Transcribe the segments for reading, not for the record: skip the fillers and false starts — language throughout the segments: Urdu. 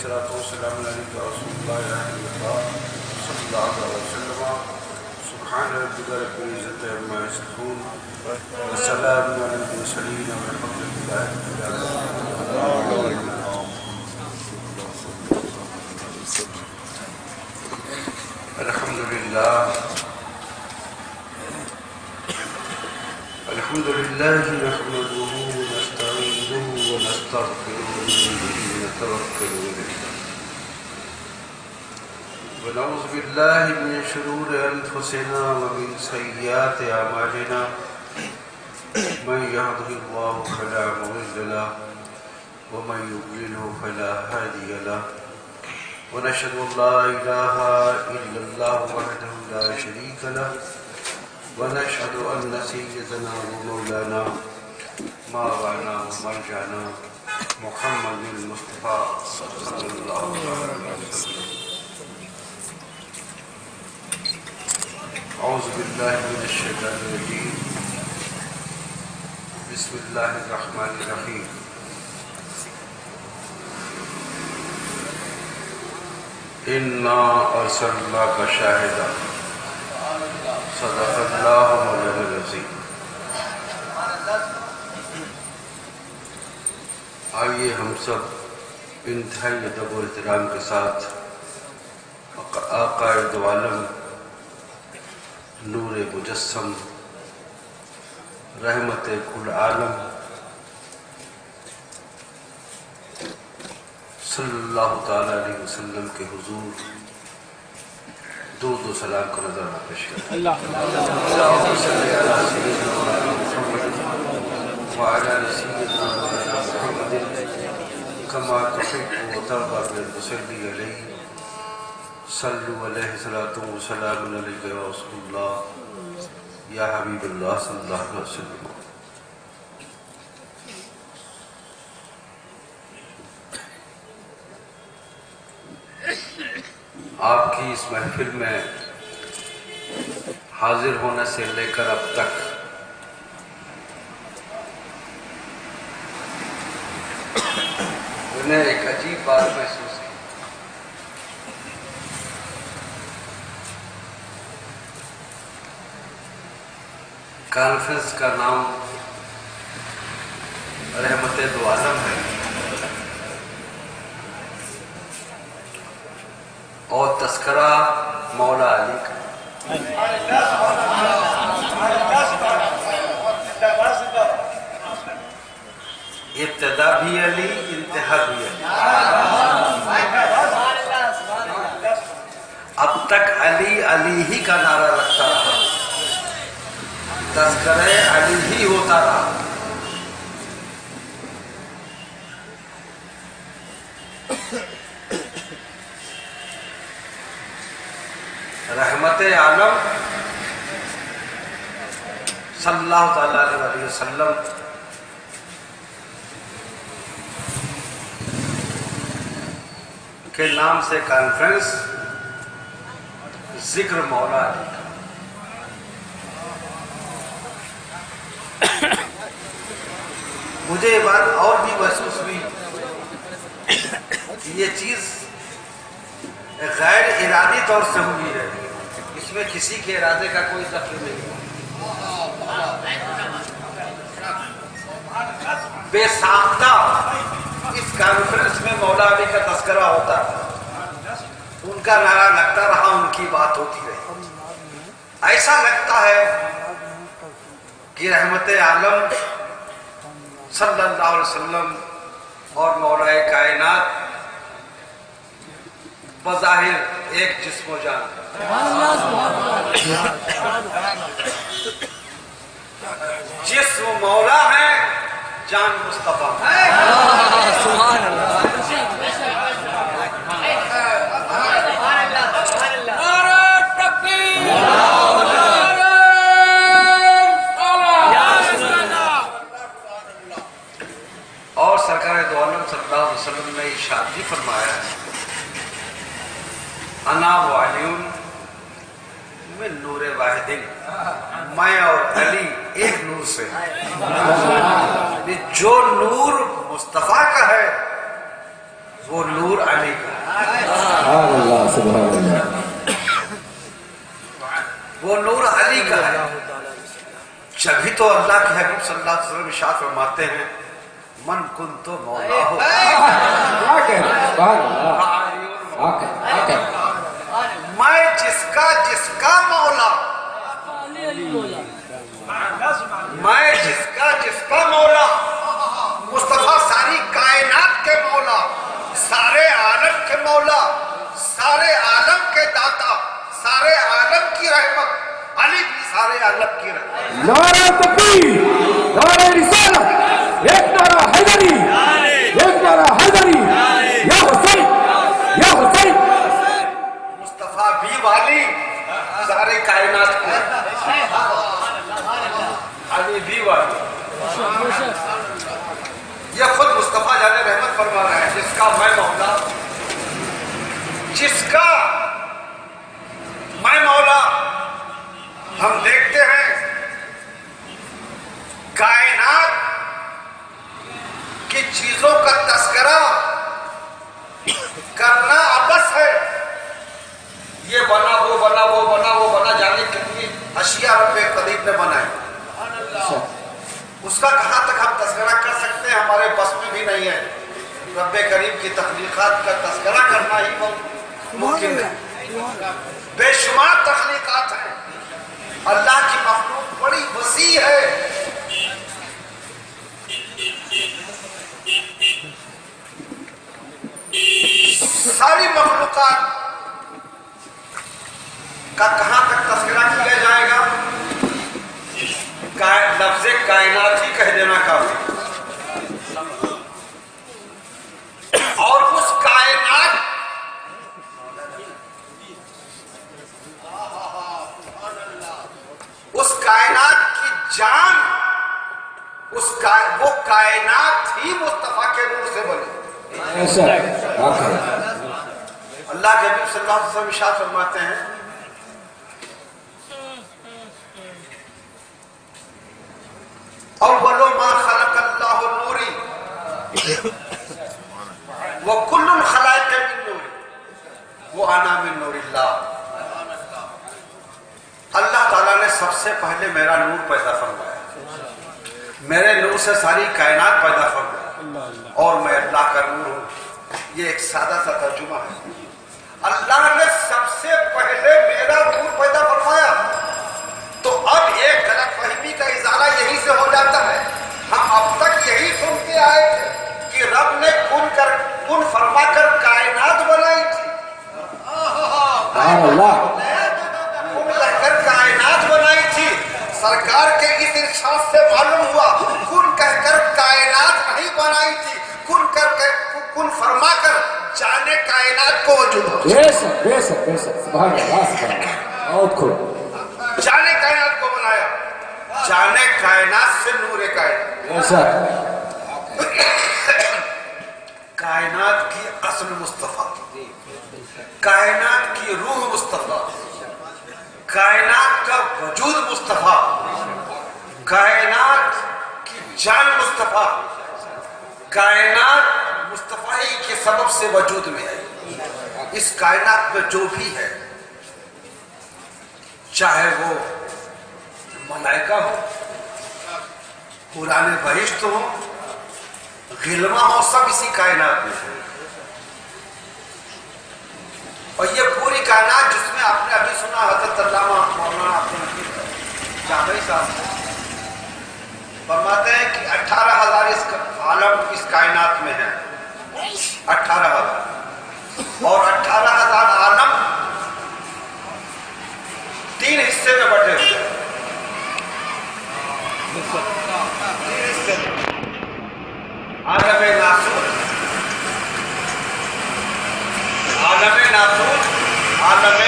الصلاۃ والسلام علیک رسول اللہ صلی اللہ علیہ وسلم سبحان ربک رب العزۃ عما یصفون وسلام علی المرسلین والحمد للہ رب العالمین۔ الحمد لله نحمده ونستعينه ونستغفره ونتوكل عليه ونعوذ بالله من شرور أنفسنا ومن سيئات أعمالنا من يهده الله فلا مضل له ومن يضلل فلا هادي له ونشهد أن لا إله إلا الله وحده لا شريك له ونشهد أن سيدنا ومولانا مولانا ومرجعنا محمد المصطفى صلى الله عليه وسلم۔ أعوذ بالله من الشيطان الرجيم، بسم الله الرحمن الرحيم۔ إنا أرسلناك شاهدا صدق اللہ مولانا العظیم۔ آئیے ہم سب انتہائی ادب و احترام کے ساتھ آقا دو عالم نور مجسم رحمت کل عالم صلی اللہ تعالیٰ علیہ وسلم کے حضور درود و سلام کا نظرانہ پیش کریں۔ اللہم صلی علی سیدنا محمد وعلی سیدنا محمد کما تحب و ترضى بالمصلی علیہ صلو علیہ الصلاۃ والسلام علیک یا رسول اللہ یا حبیب اللہ صلی اللہ علیہ وسلم۔ آپ کی اس محفل میں حاضر ہونے سے لے کر اب تک انہیں ایک عجیب بات محسوس کی۔ کانفرنس کا نام رحمت دو عالم ہے اور تذکرہ مولا علی کا۔ ابتدا بھی علی، انتہا بھی علی۔ اب تک علی علی ہی کا نعرہ رکھتا رہا، تذکرہ علی ہی ہوتا رہا۔ رحمت عالم صلی اللہ تعالیٰ علیہ وسلم کے نام سے کانفرنس ذکر مولا علی کا۔ مجھے یہ بات اور بھی محسوس ہوئی کہ یہ چیز غیر ارادی طور سے ہوئی ہے، اس میں کسی کے ارادے کا کوئی دخل نہیں ہے۔ بے ساختہ اس کانفرنس میں مولا علی کا تذکرہ ہوتا ہے، ان کا نعرہ لگتا رہا، ان کی بات ہوتی رہی۔ ایسا لگتا ہے کہ رحمت عالم صلی اللہ علیہ وسلم اور مولا کائنات بظاہر ایک جسم و جان، جسم مولا ہے، جان مصطفیٰ ہے۔ سبحان اللہ۔ اور سرکار دو عالم صلی اللہ علیہ وسلم نے ارشاد بھی فرمایا ہے، انا و علی من نور واحد، میں اور علی ایک نور سے، جو نور مصطفیٰ کا ہے وہ نور علی کا سبحان اللہ سبحان اللہ. وہ نور علی کا ہے. جبھی تو اللہ کے حبیب صلی اللہ علیہ وسلم ارشاد فرماتے ہیں من کنت مولا ہو. کیا کہہ رہے ہیں؟ سبحان اللہ. میں جس کا مولا، میں جس کا مولا، مصطفیٰ ساری کائنات کے مولا، سارے عالم کے مولا، سارے عالم کے داتا، سارے عالم کی رحمت، علی بھی سارے عالم کی رحمت. نعرہ تکبیر، نعرہ رسالت، ایک نعرہ حیدری، ایک نعرہ حیدری. یا حسین یا حسین. مصطفیٰ بھی والی سارے کائنات کے، علی بھی والی. یہ خود مصطفیٰ جان رحمت فرما رہا ہے جس کا میں مولا، جس کا میں مولا. ہم دیکھتے ہیں کائنات کی چیزوں کا تذکرہ کرنا عبث ہے. یہ بنا وہ بنا وہ بنا وہ بنا، جانے کتنی اشیاء رب قدیر نے بنائی. اس کا کہاں تک ہم تذکرہ کر سکتے ہیں، ہمارے بس میں بھی نہیں ہے. رب کریم کی تخلیقات کا تذکرہ کرنا ہی ممکن ہے. بے شمار تخلیقات ہیں. اللہ کی مخلوق بڑی وسیع ہے. ساری مخلوقات کا کہاں تک تذکرہ کیا جائے گا؟ لفظ کائنات ہی کہہ دینا کافی. اور اس کائنات کی جان، وہ کائنات ہی مصطفیٰ کے نور سے بنی. ایسا اللہ کے حبیب صلی اللہ علیہ وسلم ارشاد فرماتے ہیں اول ما خلق اللہ نوری وکل الخلائق من نوری وانا من نور اللہ. اللہ تعالیٰ نے سب سے پہلے میرا نور پیدا فرمایا، میرے نور سے ساری کائنات پیدا فرمائی، اور میں اللہ کا نور ہوں. یہ ایک سادہ سا ترجمہ ہے. اللہ نے سب سے پہلے میرا نور پیدا فرمایا. تو اب ایک غلط فہمی کا ازالہ یہی سے ہو جاتا ہے. ہم اب تک یہی سنتے آئے تھے کہ رب نے کن فرما کر کائنات بنائی تھی. کن کہہ کر کائنات بنائی تھی. سرکار کے اس ارشاد سے معلوم ہوا کن کہہ کر کائنات نہیں بنائی تھی، کن فرما کر جانے کائنات کو وجود ہو. بے شک بے شک بے شک. سبحان اللہ سبحان اللہ. بہت خوب. جانے کائنات کو بنایا. جانے کائنات سے نور کائنات. ایسا کائنات کی اصل مصطفیٰ، کائنات کی روح مصطفیٰ، کائنات کا وجود مصطفیٰ، کائنات کی جان مصطفیٰ، کائنات مصطفیٰ ہی کے سبب سے وجود میں ہے. اس کائنات میں جو بھی ہے، چاہے وہ ملائکہ ہو، قرآن بہشت ہو، غلمہ ہو، سب اسی کائنات میں ہے. اور یہ پوری کائنات جس میں آپ نے ابھی سنا حضرت علامہ مولانا جامعی صاحب فرماتے ہیں کہ 18,000 عالم اس کائنات میں ہیں. 18,000 اور 18,000 عالم 3 حصے میں بٹے ہوئے ہیں. عالم ناسوت، عالم ناسوت، عالم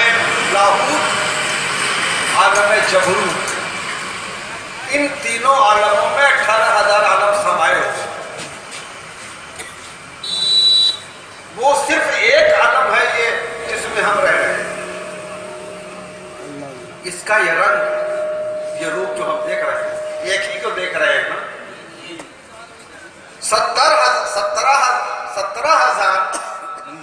لاہوت، عالم جبروت. ان تینوں عالموں میں 18,000 عالم سمائے ہوئے. وہ صرف ایک عالم ہے یہ جس میں ہم رہ رہے ہیں. اس کا یہ رنگ، یہ روپ جو ہم دیکھ رہے ہیں، ایک ہی کو دیکھ رہے ہیں نا. 17,000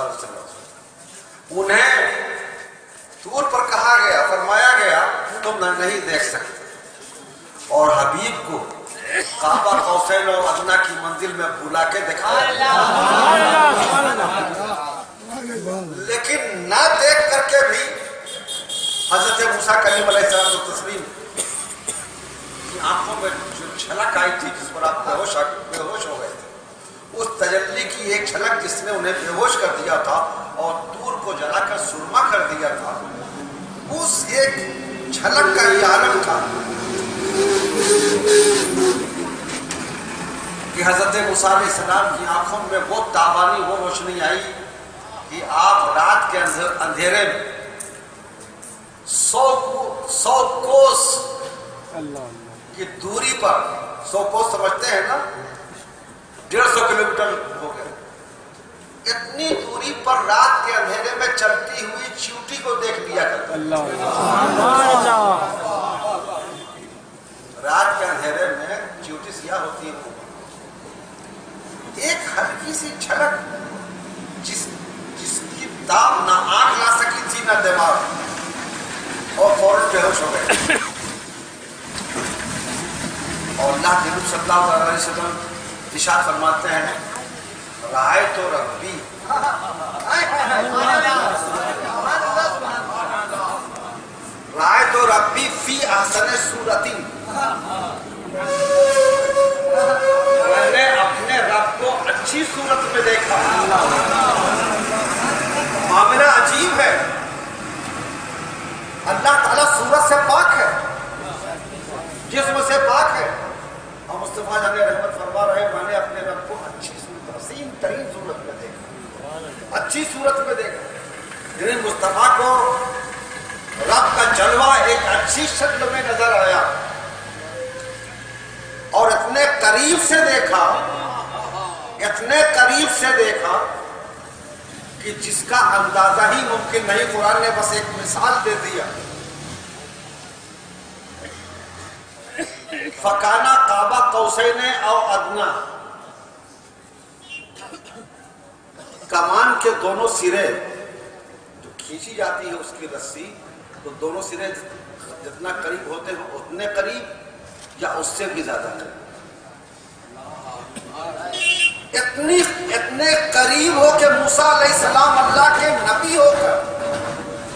علیہ وسلم، انہیں طور پر کہا گیا، فرمایا گیا تم نہیں دیکھ سکتے، اور حبیب کو کعبہ قوسین اور ادنیٰ کی منزل میں بلا کے دکھایا، لیکن نہ دیکھ کر کے بھی حضرت موسیٰ کلیم علیہ السلام و تسلیم کی آنکھوں میں جو چھلک آئی تھی جس پر آپ بے ہوش ہو گئے تھے، اس تجلی کی ایک چھلک جس نے انہیں بے ہوش کر دیا تھا اور دور کو جلا کر سرما کر دیا تھا، اس ایک چھلک کا یہ عالم تھا کہ حضرت موسیٰ علیہ السلام کی آنکھوں میں وہ تابانی، وہ روشنی آئی کہ آپ رات کے اندھیرے میں 100 کوس کی دوری پر، 100 کوس سمجھتے ہیں نا، 150 کلومیٹر ہو گئے، اتنی دوری پر رات کے اندھیرے میں چلتی ہوئی چیوٹی کو دیکھ لیا کرتے۔ رات کے اندھیرے میں چیوٹی سیاہ ہوتی ہے، ایک ہلکی سی جھلک جس کی تاب نہ آنکھ لا سکی تھی نہ دماغ، اور فوراً بے ہوش ہو گئے۔ اور اللہ کے نبی صلی اللہ علیہ وسلم ارشاد فرماتے ہیں، رأیت ربی رأیت ربی فی احسن صورت، میں نے اپنے رب کو اچھی صورت میں دیکھا۔ معاملہ عجیب ہے، اللہ تعالیٰ صورت سے پاک ہے، جسم سے پاک ہے، اور مصطفیٰ جان رحمت فرما رہے میں نے اپنے رب کو اچھی صورت، حسین ترین صورت میں دیکھا، اچھی صورت میں دیکھا، یعنی مصطفیٰ کو رب کا جلوہ ایک اچھی شکل میں نظر آیا، اور اتنے قریب سے دیکھا، اتنے قریب سے دیکھا کہ جس کا اندازہ ہی ممکن نہیں۔ قرآن نے بس ایک مثال دے دیا، فکانا کعبہ قوسین او ادنیٰ، کمان کے دونوں سرے جو کھینچی جاتی ہے اس کی رسی، تو دونوں سرے جتنا قریب ہوتے ہیں اتنے قریب یا اس سے بھی زیادہ قریب، اتنے قریب ہو کہ موسیٰ علیہ السلام اللہ کے نبی ہو کر،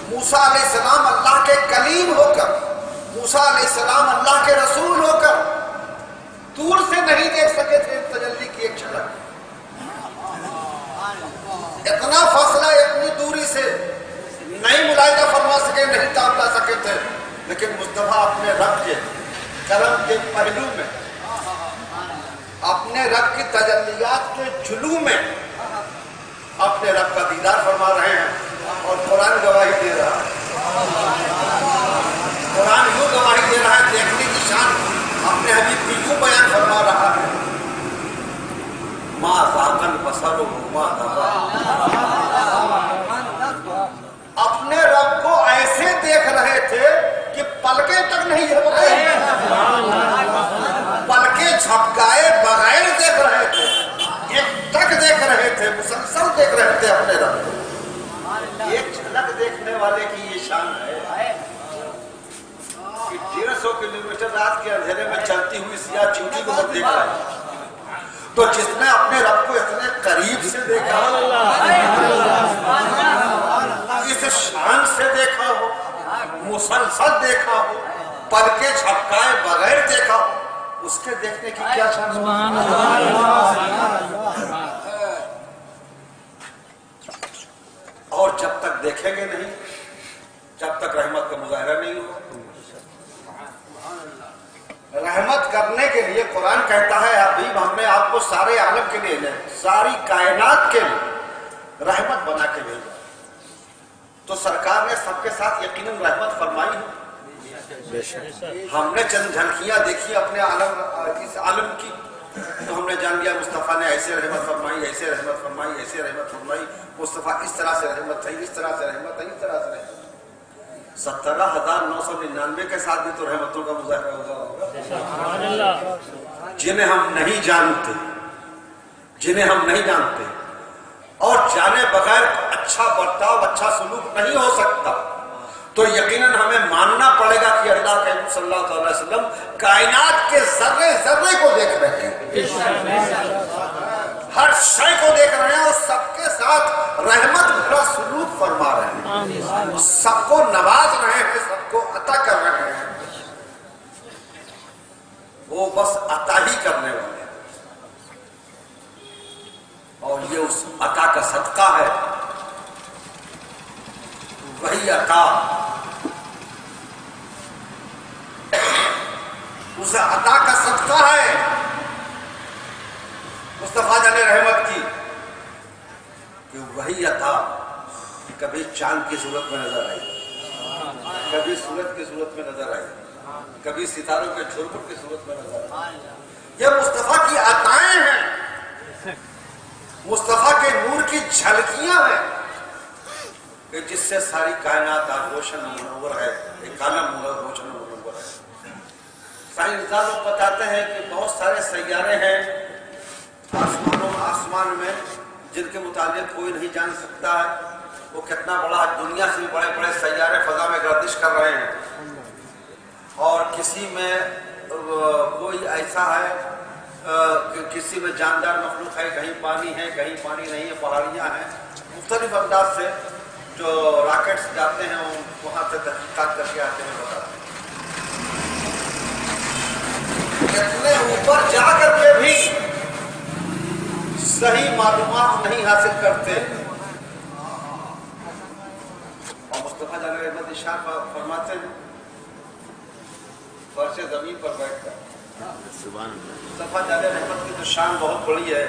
موسیٰ علیہ السلام اللہ کے کلیم ہو کر، موسیٰ علیہ السلام اللہ کے رسول ہو کر دور سے نہیں دیکھ سکے تھے تجلی کی ایک جھلک۔ اتنا فاصلہ، اتنی دوری سے نہیں ملاحظہ فرما سکے، نہیں تاب لا سکے تھے، لیکن مصطفیٰ اپنے رب کے کرم کے پہلو میں، اپنے رب کی تجلیات کے جلو میں اپنے رب کا دیدار فرما رہے ہیں، اور قرآن گواہی دے رہا ہے، قرآن یوں گواہی دے رہا ہے، دیکھنے کی شان اپنے حبیب کی یوں بیان فرما رہا ہے، ما ذاق البصر وما طغى، اپنے رب کو ایسے دیکھ رہے تھے کہ پلکیں تک نہیں جھپکے، پلکیں جھپکائے بغیر دیکھ رہے تھے، ایک ٹک دیکھ رہے تھے، مسلسل دیکھ رہے تھے اپنے رب کو۔ ایک جھلک دیکھنے والے کی یہ شان ہے کہ 150 کلومیٹر رات کے اندھیرے میں چلتی ہوئی سیاہ چیوٹی کو جب دیکھ رہا ہے، تو جس نے اپنے رب کو اتنے قریب سے دیکھا، اس شان سے دیکھا ہو، مسلسل دیکھا ہو، پلکیں جھپکائے بغیر دیکھا ہو، اس کے دیکھنے کی کیا شان ہے۔ اور جب تک دیکھیں گے نہیں، جب تک رحمت کا مظاہرہ نہیں ہو۔ رحمت کرنے کے لیے قرآن کہتا ہے حبیب ہم نے آپ کو سارے عالم کے لیے، ساری کائنات کے لیے رحمت بنا کے بھیجا، تو سرکار نے سب کے ساتھ یقیناً رحمت فرمائی ہے۔ ہم نے چند جھلکیاں دیکھی اپنے عالم، اس عالم کی، تو ہم نے جان لیا مصطفیٰ نے ایسے رحمت فرمائی، ایسے رحمت فرمائی، ایسے رحمت فرمائی، مصطفیٰ اس طرح سے رحمت ہے، اس طرح سے رحمت ہے، اس طرح سے رحمت ہے۔ 17,999 کے ساتھ بھی تو رحمتوں کا مظاہرہ ہوگا، جنہیں ہم نہیں جانتے، اور جانے بغیر اچھا برتاؤ اچھا سلوک نہیں ہو سکتا، تو یقیناً ہمیں ماننا پڑے گا کہ اللہ کے صلی اللہ علیہ وسلم کائنات کے ذرے ذرے کو دیکھ رہے ہیں، ہر شے کو دیکھ رہے ہیں اور سب کے ساتھ رحمت بھرا سلوک فرما رہے ہیں، سب کو نواز رہے ہیں، سب کو عطا کر رہے ہیں، وہ بس عطا ہی کرنے والے ہیں، اور یہ اس عطا کا صدقہ ہے، وہی عطا اس عطا کا صدقہ ہے مصطفیٰ جان رحمت کی، کہ وہی عطا کبھی چاند کی صورت میں نظر آئی، کبھی سورج کی صورت میں نظر آئی، کبھی ستاروں کے جھرمٹ کی صورت میں نظر آئی۔ یہ مصطفیٰ کی عطائیں ہیں، مصطفیٰ کے نور کی جھلکیاں ہیں، کہ جس سے ساری کائنات آج روشن منور ہے، ایک عالم روشن منور ہے۔ سائنسداں لوگ بتاتے ہیں کہ بہت سارے سیارے ہیں آسمان میں جن کے متعلق کوئی نہیں جان سکتا ہے، وہ کتنا بڑا دنیا سے بڑے بڑے سیارے فضا میں گردش کر رہے ہیں، اور کسی میں کوئی ایسا ہے کہ کسی میں جاندار مخلوق ہے، کہیں پانی ہے کہیں پانی نہیں ہے، پہاڑیاں ہیں، مختلف انداز سے جو راکٹس جاتے ہیں وہاں سے تحقیقات کر کے آتے ہیں، بتاتے ہیں اتنے اوپر جا کر کے بھی صحیح معلومات نہیں حاصل کرتے، اور مصطفیٰ جان رحمت ارشاد فرماتے ہیں فرش زمین پر بیٹھ کر، مصطفیٰ جان رحمت کی تو شان بہت بڑی ہے،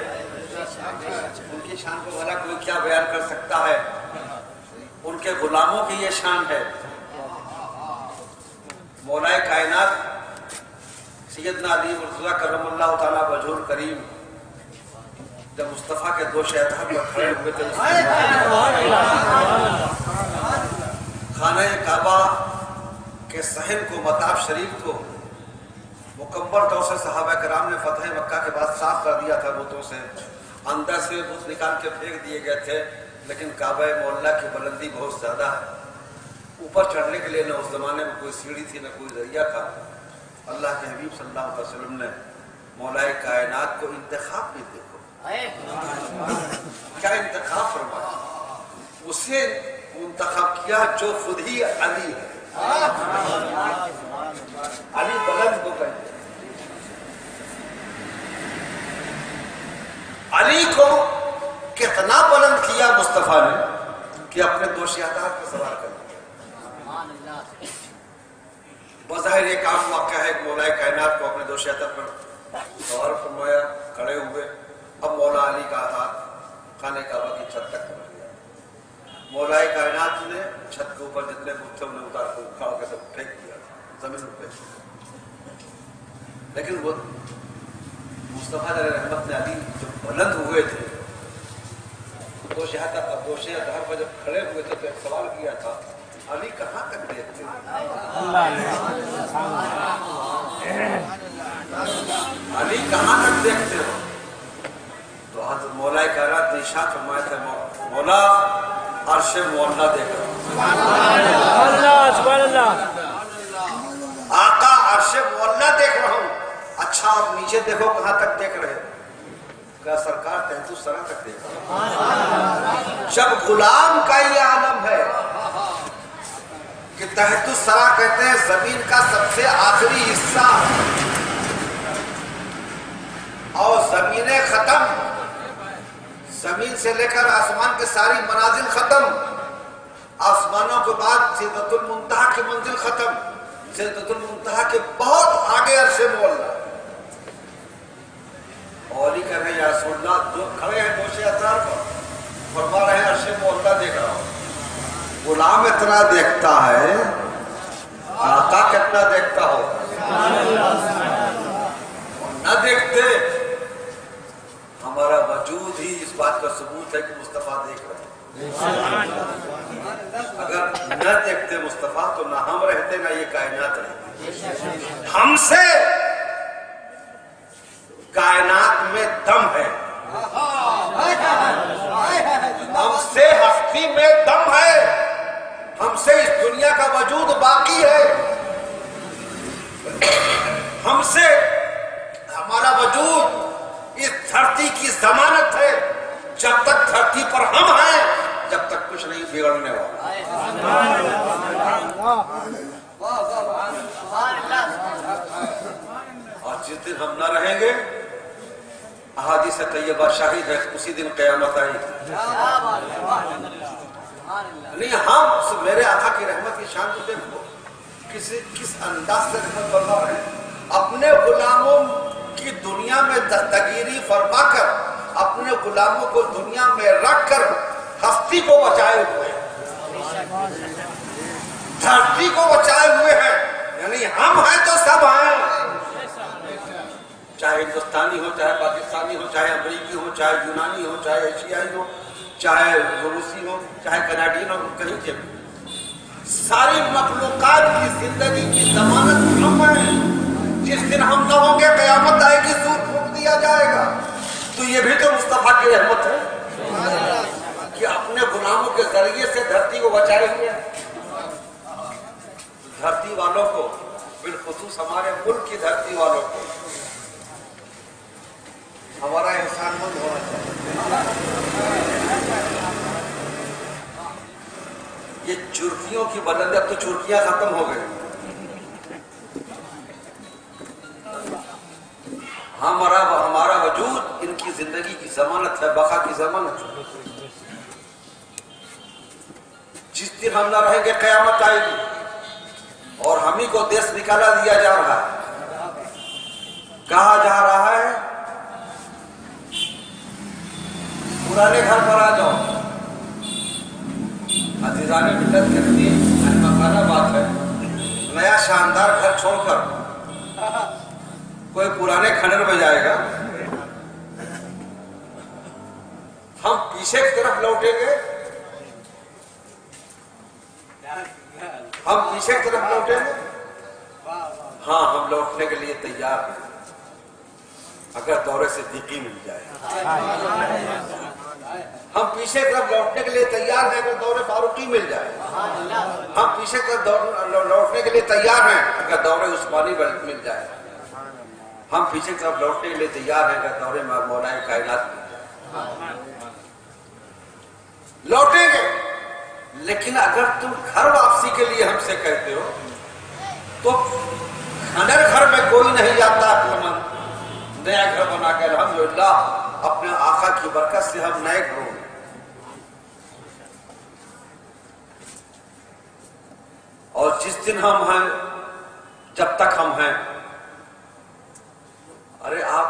ان کی شان کو بھلا کوئی کیا بیان کر سکتا ہے، ان کے غلاموں کی یہ شان ہے۔ مولا کائنات سیدنا علی مرتضیٰ کرم اللہ تعالیٰ وجہہ کریم جب مصطفیٰ کے دوش اطہر پر کھڑے ہوئے تھے، خانہ کعبہ کے صحن کو، مطاف شریف کو مکمل طور سے صحابہ کرام نے فتح مکہ کے بعد صاف کر دیا تھا بتوں سے، اندر سے بت نکال کے پھینک دیے گئے تھے، لیکن کعبہ معلیٰ کی بلندی بہت زیادہ ہے، اوپر چڑھنے کے لیے نہ اس زمانے میں کوئی سیڑھی تھی نہ کوئی ذریعہ تھا۔ اللہ کے حبیب صلی اللہ علیہ وسلم نے مولا کائنات کو انتخاب بھی دیکھو کیا انتخاب فرمایا، اسے منتخب کیا جو خود ہی علی ہے، علی بلند کو کہتے ہیں، علی کو کتنا بلند کیا مصطفیٰ نے کہ اپنے دوش اطہر پر سوار کر دیا۔ بظاہر ایک عام واقعہ ہے کہ مولا کائنات کو اپنے دوش اطہر پر سوار فرمایا، کھڑے ہوئے، اب مولا علی کا ہاتھ خانہ کعبہ کی چھت تک پہنچ گیا، مولا کائنات نے چھت کے اوپر جتنے بت تھے انہیں اتار کے اٹھا کے سب پھینک دیا زمین پہ، لیکن وہ مصطفیٰ علیہ رحمت نے علی جو بلند ہوئے تھے دوش اطہر پر جب کھڑے ہوئے تھے تو ایک سوال کیا تھا، علی کہاں تک دیکھتے ہو؟ علی کہاں تک دیکھتے ہو؟ تو حضرت مولا کائنات نے ارشاد فرمایا تھا، مولا عرش معلیٰ دیکھ رہا ہوں۔ سبحان اللہ، آقا عرش معلیٰ دیکھ رہا ہوں۔ اچھا آپ نیچے دیکھو کہاں تک دیکھ رہے ہو؟ کہا سرکار تحت الثری تک دیکھ رہا ہوں۔ جب غلام کا یہ عالم ہے کہ تحت الثری کہتے ہیں زمین کا سب سے آخری حصہ، اور زمین ختم، زمین سے لے کر آسمان کے ساری منازل ختم، آسمانوں کے بعد سدرۃ المنتہا کی منزل ختم، سدرۃ المنتہا کے بہت آگے عرش معلیٰ، اور علی کہہ رہے ہیں یا رسول اللہ، دو کھڑے ہیں دوش اطہر پر، فرما رہے ہیں عرش معلیٰ دیکھ رہا ہوں۔ غلام اتنا دیکھتا ہے، آقا کتنا دیکھتا ہو، نہ دیکھتے ہمارا وجود ہی اس بات کا ثبوت ہے کہ مصطفیٰ دیکھ رہے ہیں۔ اگر نہ دیکھتے مصطفیٰ تو نہ ہم رہتے نہ یہ کائنات رہتی، ہم سے کائنات میں دم ہے، ہم سے ہستی میں دم ہے، ہم سے اس دنیا کا وجود باقی ہے، ہم سے ہمارا وجود اس دھرتی کی ضمانت ہے۔ جب تک دھرتی پر ہم ہیں، جب تک کچھ نہیں بگڑنے والا۔ اور جس دن ہم نہ رہیں گے، احادیث طیبہ شاہد ہے، اسی دن قیامت آئی۔ نہیں، ہم میرے آقا کی رحمت کی شان کو دیکھو، کس انداز سے رحمت فرما رہے ہیں۔ اپنے غلاموں کی دنیا میں دستگیری فرما کر، اپنے غلاموں کو دنیا میں رکھ کر ہستی کو بچائے ہوئے ہیں، دھرتی کو بچائے ہوئے ہیں۔ یعنی ہم ہیں تو سب ہیں، چاہے ہندوستانی ہو، چاہے پاکستانی ہو، چاہے امریکی ہو، چاہے یونانی ہو، چاہے ایشیائی ہو، چاہے روسی ہو، چاہے کناڈین ہو، کہیں کے ساری مخلوقات کی زندگی کی ضمانت ہم ہیں۔ جس دن ہم نہ ہوں گے، قیامت آئے گی، سور پھونک دیا جائے گا۔ تو یہ بھی تو مصطفیٰ کی رحمت ہے کہ اپنے غلاموں کے ذریعے سے دھرتی کو بچائے ہوئے ہیں۔ دھرتی والوں کو، بالخصوص ہمارے ملک کی دھرتی والوں کو ہمارا احسان مند ہونا چاہیے۔ یہ چرکیوں کی بلندی، اب تو چرکیاں ختم ہو گئی، ہمارا وجود ان کی زندگی کی ضمانت ہے، بقا کی ضمانت ہے۔ جس دن ہم نہ رہیں گے، قیامت آئے گی، اور ہم ہی کو دیش نکالا دیا جا رہا ہے۔ کہا جا رہا ہے پرانے گھر پر آ جاؤ۔ عزیزان ملت کے لیے احمقانہ بات ہے، نیا شاندار گھر چھوڑ کر کوئی پرانے کھنڈر میں جائے گا۔ ہم پیچھے کی طرف لوٹیں گے، ہم پیچھے کی طرف لوٹیں گے۔ ہاں، ہم لوٹنے کے لیے تیار ہیں اگر دور صدیقی مل جائے۔ ہم پیچھے کی طرف لوٹنے کے لیے تیار ہیں اگر دور فاروقی مل جائے۔ ہم پیچھے کی طرف لوٹنے کے لیے تیار ہیں اگر دور عثمانی مل جائے۔ ہم پیچھے کی طرف لوٹنے کے لیے تیار ہیں اگر دور مولائے کائنات مل جائے۔ لوٹیں گے، لیکن اگر تم گھر واپسی کے لیے ہم سے کہتے ہو تو کھنڈر گھر میں کوئی نہیں جاتا، نیا گھر بنا کے الحمدللہ اپنے آقا کی برکت سے ہم نئے گھروں میں۔ اور جس دن ہم ہیں، جب تک ہم ہیں، ارے آپ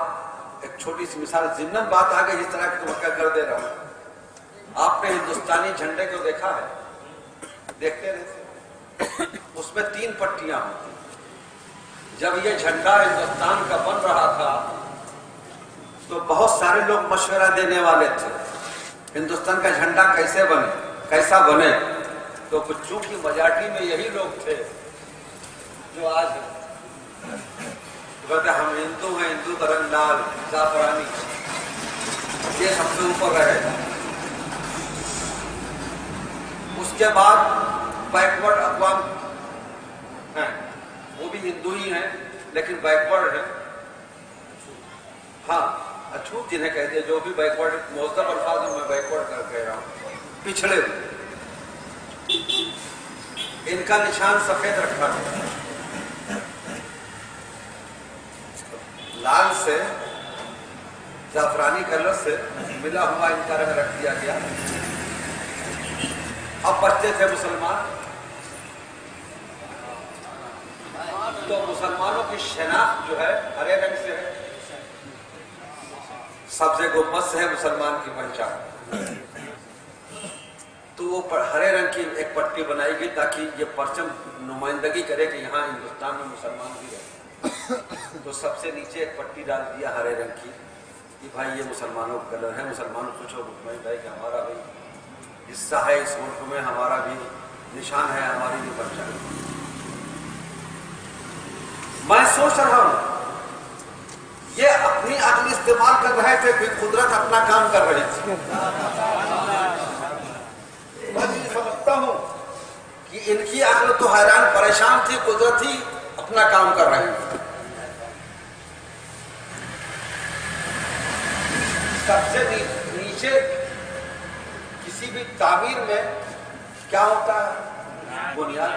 ایک چھوٹی سی مثال ضمن بات آ گئی، اس طرح کی توقع کر دے رہا ہوں۔ آپ نے ہندوستانی جھنڈے کو دیکھا ہے؟ دیکھتے رہتے، اس میں 3 پٹیاں ہوتی۔ جب یہ جھنڈا ہندوستان کا بن رہا تھا تو بہت سارے لوگ مشورہ دینے والے تھے ہندوستان کا جھنڈا کیسے بنے، کیسا بنے۔ تو بچوں کی مجارٹی میں یہی لوگ تھے جو آج ہیں، کہتے ہم ہندو ہیں، ہندو کا رنگ لال زعفرانی، یہ سب سے اوپر رہے گا۔ اس کے بعد بیکورڈ اقوام ہیں، وہ بھی ہندو ہی ہیں لیکن بیکورڈ ہیں۔ ہاں، اچھوت جنہیں کہتے ہیں، جو بھی بیکورڈ، مہذب الفاظ میں بیکورڈ کر کہہ رہا ہوں، پچھڑے ہوئے۔ ان کا نشان سفید رکھا ہے، لال سے زعفرانی کلر سے ملا ہوا ان کا رنگ رکھ دیا گیا۔ اب بچتے تھے مسلمان، تو مسلمانوں کی شناخت جو ہے ہرے رنگ سے ہے، سبز گنبد سے ہے مسلمان کی پہچان۔ تو وہ ہرے رنگ کی ایک پٹی بنائی گئی تاکہ یہ پرچم نمائندگی کرے کہ یہاں ہندوستان میں مسلمان بھی رہے۔ تو سب سے نیچے ایک پٹی ڈال دیا ہرے رنگ کی کہ بھائی یہ مسلمانوں کا کلر ہے، مسلمان کچھ ہو مطمئن رہے کہ ہمارا بھی حصہ ہے اس ملک میں، ہمارا بھی نشان ہے، ہماری بھی پہچان۔ میں سوچ رہا ہوں یہ اپنی عقل استعمال کر رہے تھے، پھر قدرت اپنا کام کر رہی تھی۔ ان کی عقل تو حیران پریشان تھی، قدرت ہی اپنا کام کر رہی تھی۔ سب سے نیچے کسی بھی تعمیر میں کیا ہوتا ہے؟ بنیاد۔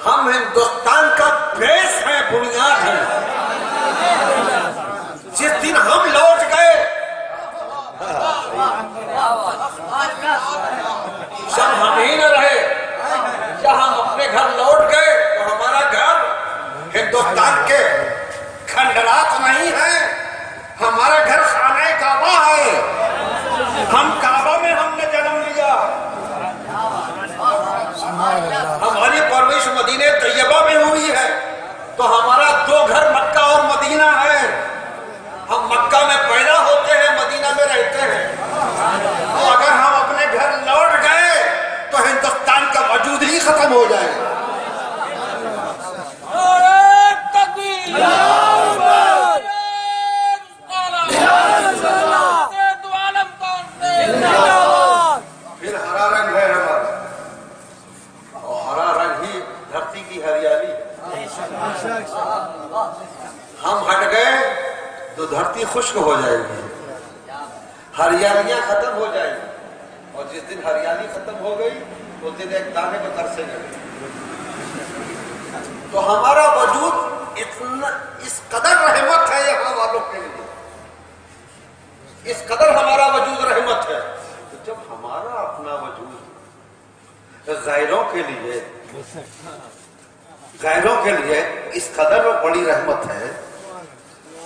ہم ہندوستان کا بیس ہے، بنیاد ہے۔ جس دن ہم لوٹ گئے، جب ہم ہی نہ رہے، جب ہم اپنے گھر لوٹ گئے تو ہمارا گھر ہندوستان کے کھنڈرات نہیں ہے، ہمارا گھر خانہ کعبہ ہے۔ ہم کعبہ میں ہم نے جنم لیا، ہماری پرورش مدینہ طیبہ میں ہوئی ہے، تو ہمارا دو گھر مکہ اور مدینہ ہے۔ ہم مکہ میں پیدا ہوتے ہیں، مدینہ میں رہتے ہیں۔ تو اگر ہم اپنے گھر لوٹ گئے تو ہندوستان کا وجود ہی ختم ہو جائے گا۔ پھر ہرا رنگ ہے ہمارا، اور ہرا رنگ ہی دھرتی کی ہریالی ہے۔ ہم ہٹ گئے تو دھرتی خشک ہو جائے گی، ہریالیاں ختم ہو جائیں گی، اور جس دن ہریالی ختم ہو گئی اس دن ایک دانے کو ترسیں گے۔ تو ہمارا وجود اتنا، اس قدر رحمت ہے یہاں والوں کے لیے، اس قدر ہمارا وجود رحمت ہے۔ تو جب ہمارا اپنا وجود غیروں کے لیے اس قدر بڑی رحمت ہے،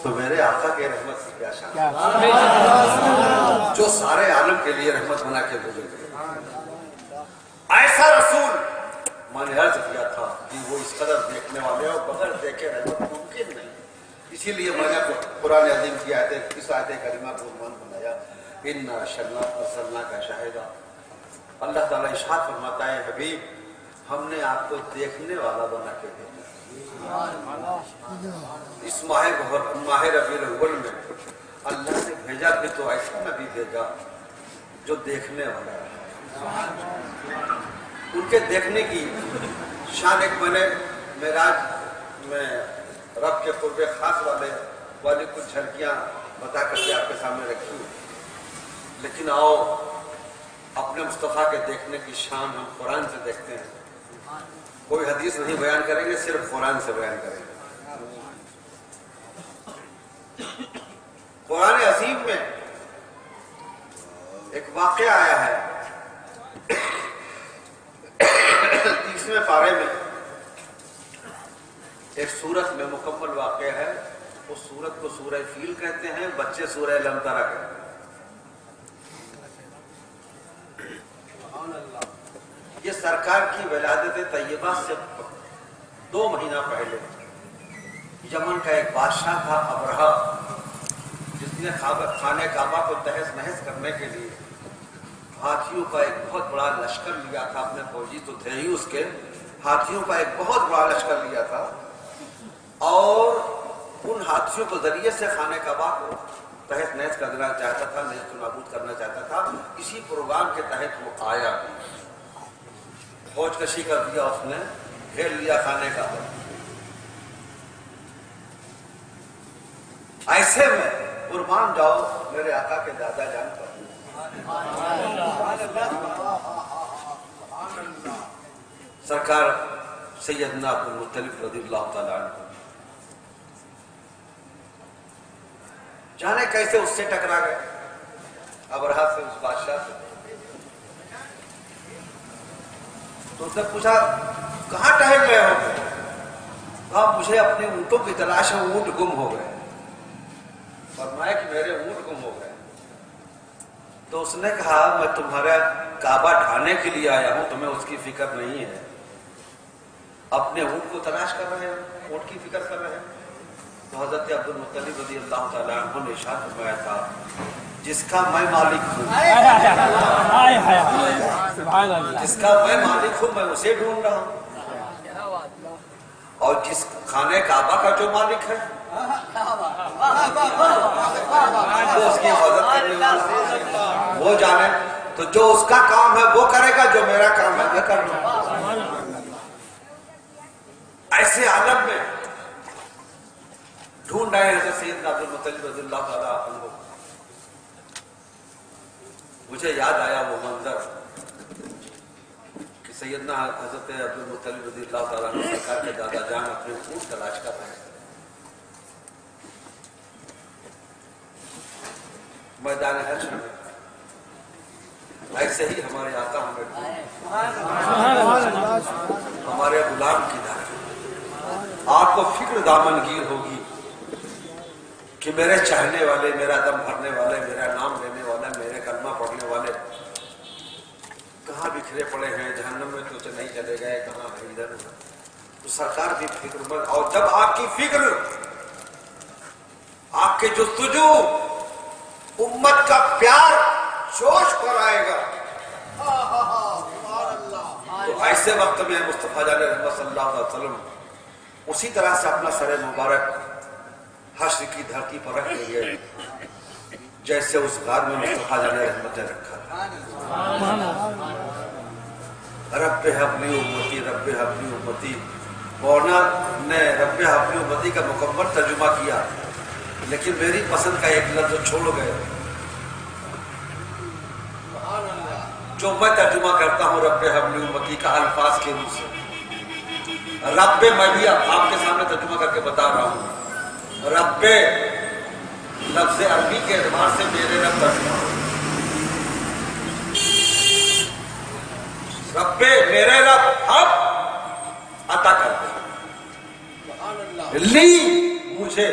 تو میرے آقا کے رحمت کی کیا شان، جو سارے عالم کے لیے رحمت بنا کے بھیجے گئے۔ ایسا رسول میں نے عرض کیا تھا کہ وہ اس قدر دیکھنے والے اور بغیر دیکھے رحمت ممکن نہیں، اسی لیے میں نے قرآن عظیم کی اس آیت کریمہ کو عنوان بنایا، اِنَّا أَرْسَلْنَاكَ شَاهِدًا۔ اللہ تعالیٰ ارشاد فرماتا ہے، حبیب ہم نے آپ کو دیکھنے والا بنا کے بھیجا۔ اس ماہ ربیع الاول میں اللہ نے بھیجا بھی تو ایسا نبی بھیجا جو دیکھنے والا ہے۔ ان کے دیکھنے کی شان ایک میں نے معراج میں رب کے قرب خاص والی کچھ جھلکیاں بتا کر کے آپ کے سامنے رکھی، لیکن آؤ اپنے مصطفیٰ کے دیکھنے کی شان ہم قرآن سے دیکھتے ہیں۔ کوئی حدیث نہیں بیان کریں گے، صرف قرآن سے بیان کریں گے۔ قرآن عظیم میں ایک واقعہ آیا ہے، 30ویں پارے میں ایک سورت میں مکمل واقعہ ہے۔ اس سورت کو سورہ فیل کہتے ہیں، بچے سورہ لم ترى کہتے ہیں۔ یہ سرکار کی ولادت طیبہ سے 2 مہینہ پہلے یمن کا ایک بادشاہ تھا ابرہہ، جس نے خانہ کعبہ کو تہس نہس کرنے کے لیے ہاتھیوں کا ایک بہت بڑا لشکر لیا تھا۔ اپنے فوجی تو تھے ہی اس کے، ہاتھیوں کا ایک بہت بڑا لشکر لیا تھا، اور ان ہاتھیوں کے ذریعے سے خانہ کعبہ کو تہس نہس کرنا چاہتا تھا، نیست و نابود کرنا چاہتا تھا۔ اسی پروگرام کے تحت وہ آیا، فوج کشی کر دیا، اس نے گھیر لیا خانہ کعبہ۔ ایسے میں قربان جاؤ میرے آقا کے دادا جان پر، سرکار سیدنا عبدالمطلب رضی اللہ تعالیٰ عنہ، جانے کیسے اس سے ٹکرا گئے، ابرہہ سے، اس بادشاہ سے۔ تو اس نے پوچھا کہاں ٹہل گئے ہو؟ کہا مجھے اپنے اونٹوں کی تلاش ہے، اونٹ گم ہو گئے۔ فرمایا کہ میرے اونٹ گم ہو گئے۔ تو اس نے کہا میں تمہارا کعبہ ڈھانے کے لیے آیا ہوں، تمہیں اس کی فکر نہیں ہے، اپنے اونٹ کو تلاش کر رہے ہیں، اونٹ کی فکر کر رہے ہیں۔ تو حضرت عبدالمطلب رضی اللہ تعالیٰ عنہ نے ارشاد فرمایا تھا، جس کا میں مالک ہوں، جس کا میں مالک ہوں میں اسے ڈھونڈ رہا ہوں، اور جس خانہ کعبہ کا جو مالک ہے وہ اس کی حفاظت کرنے والا وہ جانے. تو جو اس کا کام ہے وہ کرے گا, جو میرا کام ہے میں کر لوں. ایسے عالم میں ڈھونڈ رہے ہیں سیدنا عبد المطلب رضی اللہ تعالیٰ عنہ. مجھے یاد آیا وہ منظر کہ سیدنا حضرت عبد المطلب رضی اللہ تعالیٰ عنہ سرکار کے دادا جان اپنے اونٹ تلاش کر رہے ہیں. میدان حشر میں ایسے ہی ہمارے آقا ہمیں ہمارے غلام کی دار. آپ کو فکر دامن گیر ہوگی کہ میرے چاہنے والے, میرا دم بھرنے والے, میرا نام لینے والے, میرے کلمہ پڑھنے والے کہاں بکھرے پڑے ہیں, جہنم میں تو نہیں چلے گئے, کہاں ہے ادھر. تو سرکار بھی فکر مند. اور جب آپ کی فکر, آپ کے جستجو, امت کا پیار جوش پر آئے گا, تو ایسے وقت میں مصطفیٰ جان رحمت صلی اللہ علیہ وسلم اسی طرح سے اپنا سر مبارک حشر کی دھرتی پر رکھ لیں گے جیسے اس غار میں مصطفیٰ جان رحمت نے رکھا تھا. رب حبلی امتی, رب حبلی امتی. مولانا نے رب حبلی امتی کا مکمل ترجمہ کیا, لیکن میری پسند کا ایک لفظ چھوڑ گئے جو میں ترجمہ کرتا ہوں رب حبلی امتی کا الفاظ کے روپ سے. رب میں بھی آپ کے سامنے ترجمہ کر کے بتا رہا ہوں. رب لفظ عربی کے اعتبار سے میرے رب ترجمہ, رب میرے رب اب عطا کر دے, لی مجھے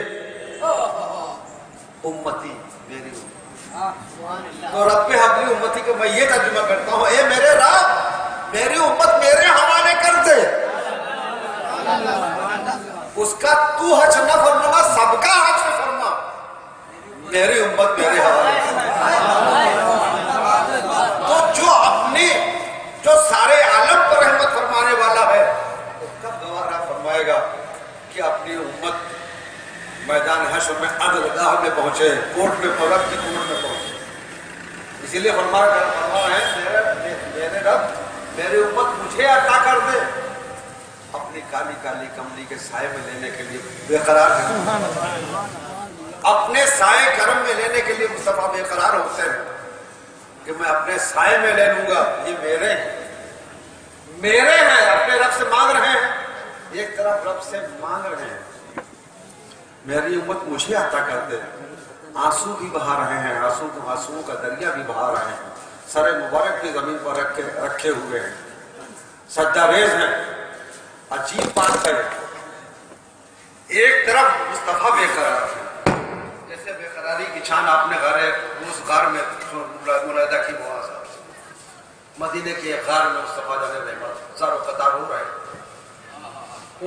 امتی میری. تو رب حبلی امتی کو میں یہ ترجمہ کرتا ہوں, اے میرے رب میری امت میرے حوالے کر دے. اس کا تو حج نہ فرما, سب کا حج فرما, میری امت میرے حوالے. تو جو اپنی, جو سارے عالم پر رحمت فرمانے والا ہے, وہ کب گوارا فرمائے گا کہ اپنی امت میدان حشر میں عدل گاہ میں پہنچے, کورٹ میں رب کی کورٹ میں پہنچے. اسی لیے فرما رہے ہیں میرے رب میری امت مجھے عطا کر دے. اپنی کالی کالی کملی کے سائے میں لینے کے لیے بے قرار ہے, اپنے سائے کرم میں لینے کے لیے مصطفیٰ بے قرار ہوتے ہیں کہ میں اپنے سائے میں لے لوں گا, یہ میرے ہیں, میرے ہیں. اپنے رب سے مانگ رہے ہیں, ایک طرف رب سے مانگ رہے ہیں میری امت مجھے عطا کر دے. آنسو بھی بہا رہے ہیں, آنسوؤں کا دریا بھی بہا رہے ہیں, سر مبارک بھی زمین پر رکھے ہوئے ہیں, سجدہ ریز ہیں. عجیب بات ہے, ایک طرف مصطفیٰ بے قرار ہے, جیسے بے قراری کی چھان آپ نے اس غار میں ملاحظہ کی. مدینے کے ایک غار میں مصطفیٰ جان رحمت زارو قطار ہو رہے ہیں.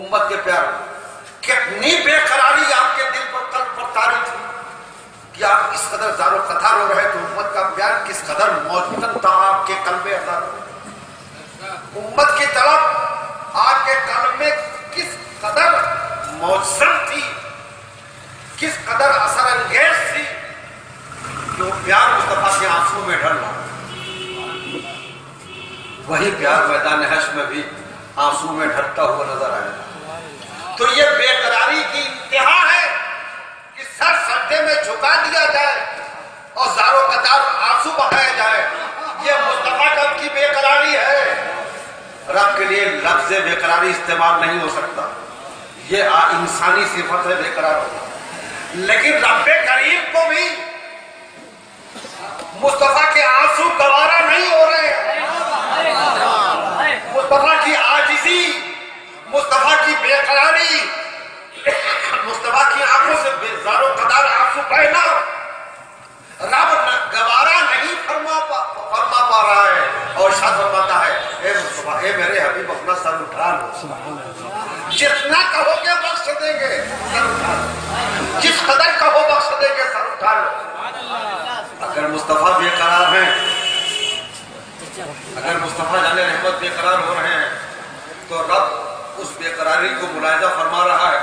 امت کے پیار, کتنی بے قراری آپ کے دل پر, قلب پر طاری تھی کہ آپ اس قدر زارو قطار ہو رہے, تو امت کا پیار کس قدر موجود تھا آپ کے قلب اطار. امت کی طرف آپ کے قلب میں کس قدر موجزن تھی, کس قدر اثر انگیز تھی کہ وہ پیار مصطفیٰ کے آنسو میں ڈھلا. وہی پیار میدان حشر میں بھی آنسو میں ڈھلتا ہوا نظر آئے. تو یہ بے قراری کی انتہا ہے کہ سر سجدے میں جھکا دیا جائے اور زارو قطار آنسو بہائے جائے. یہ مصطفیٰ کب کی بے قراری ہے. رب کے لیے لفظ بے قراری استعمال نہیں ہو سکتا, یہ انسانی صفت ہے بے قرار ہونا. لیکن رب کریم کو بھی مصطفیٰ کے آنسو گوارا نہیں ہو رہے ہیں. مصطفیٰ کی عاجزی, مصطفیٰ کی بے قراری, مصطفیٰ کی آنکھوں سے زارو قطار آنسو بہنا رب گوارا نہیں فرما پا رہا ہے. اور ارشاد فرماتا ہے, اے مصطفیٰ, اے میرے حبیب, اپنا سر اٹھا لو, جتنا کہو گے بخش دیں گے, سر اٹھا لو, جس قدر کہو بخش دیں گے, سر اٹھا لو. اگر مصطفیٰ بے قرار ہیں, اگر مصطفیٰ جان رحمت بے قرار ہو رہے ہیں, تو رب اس بے قراری کو ملاحظہ فرما رہا ہے,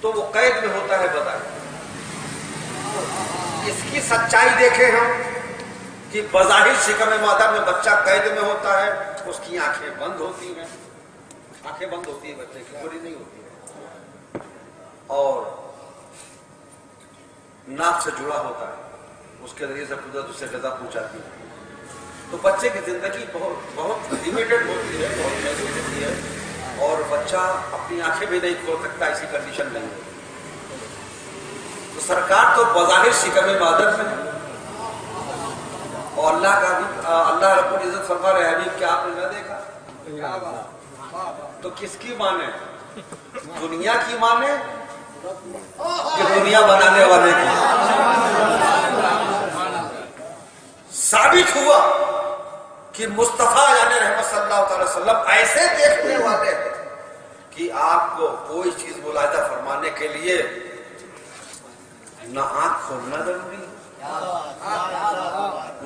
تو وہ قید میں ہوتا ہے بظاہر. اس کی سچائی دیکھیں ہم کہ بظاہر شکم مادر میں بچہ قید میں ہوتا ہے، اس کی آنکھیں بند ہوتی ہیں، آنکھیں بند ہوتی ہیں بچے کی، پوری نہیں ہوتی ہے، اور ناک سے جڑا ہوتا ہے، اس کے ذریعے سے قدرت اسے غذا پہنچاتی ہے. تو بچے کی زندگی بہت لمیٹڈ ہوتی ہے، بہت محدود ہوتی ہے، اور بچہ اپنی آنکھیں بھی نہیں کھول سکتا ایسی کنڈیشن نہیں ہے. تو سرکار تو بظاہر شکم مادر میں ہے، اور اللہ رب العزت فرما رہے ہیں کہ آپ نے نہ دیکھا. تو کس کی مانے؟ دنیا کی مانے کہ دنیا بنانے والے کی؟ ثابت ہوا کہ مصطفیٰ یعنی رحمت صلی اللہ علیہ وسلم ایسے دیکھنے والے ہیں کہ آپ کو کوئی چیز ملاحظہ فرمانے کے لیے نہ آنکھ کھولنا ضروری ہے،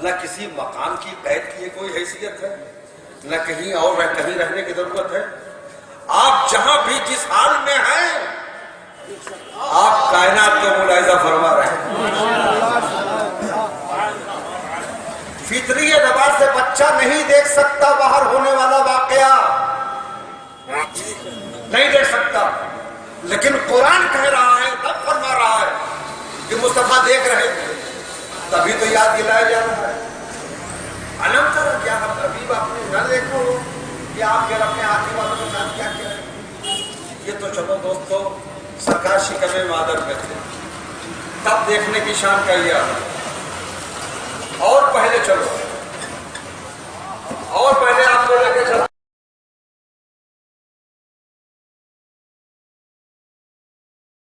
نہ کسی مقام کی قید کی کوئی حیثیت ہے، نہ کہیں اور کہیں رہنے کی ضرورت ہے. آپ جہاں بھی جس حال میں ہیں آپ کائنات کو ملاحظہ فرما رہے ہیں. فطری اعتبار سے بچہ نہیں دیکھ سکتا باہر ہونے والا واقعہ، نہیں دیکھ سکتا، لیکن قرآن کہہ رہا ہے، رب فرما رہا ہے کہ مصطفیٰ دیکھ رہے تھے، تبھی تو یاد دلایا جا رہا ہے. علم ترى کیا ہم ابھی آپ نے نہ دیکھو کہ آپ کے رب نے آخری والوں کے ساتھ کیا کیا. یہ تو چلو دوستو سرکار شکم مادر میں تھے، تب دیکھنے کی شان کا یہ آنا. اور پہلے چلو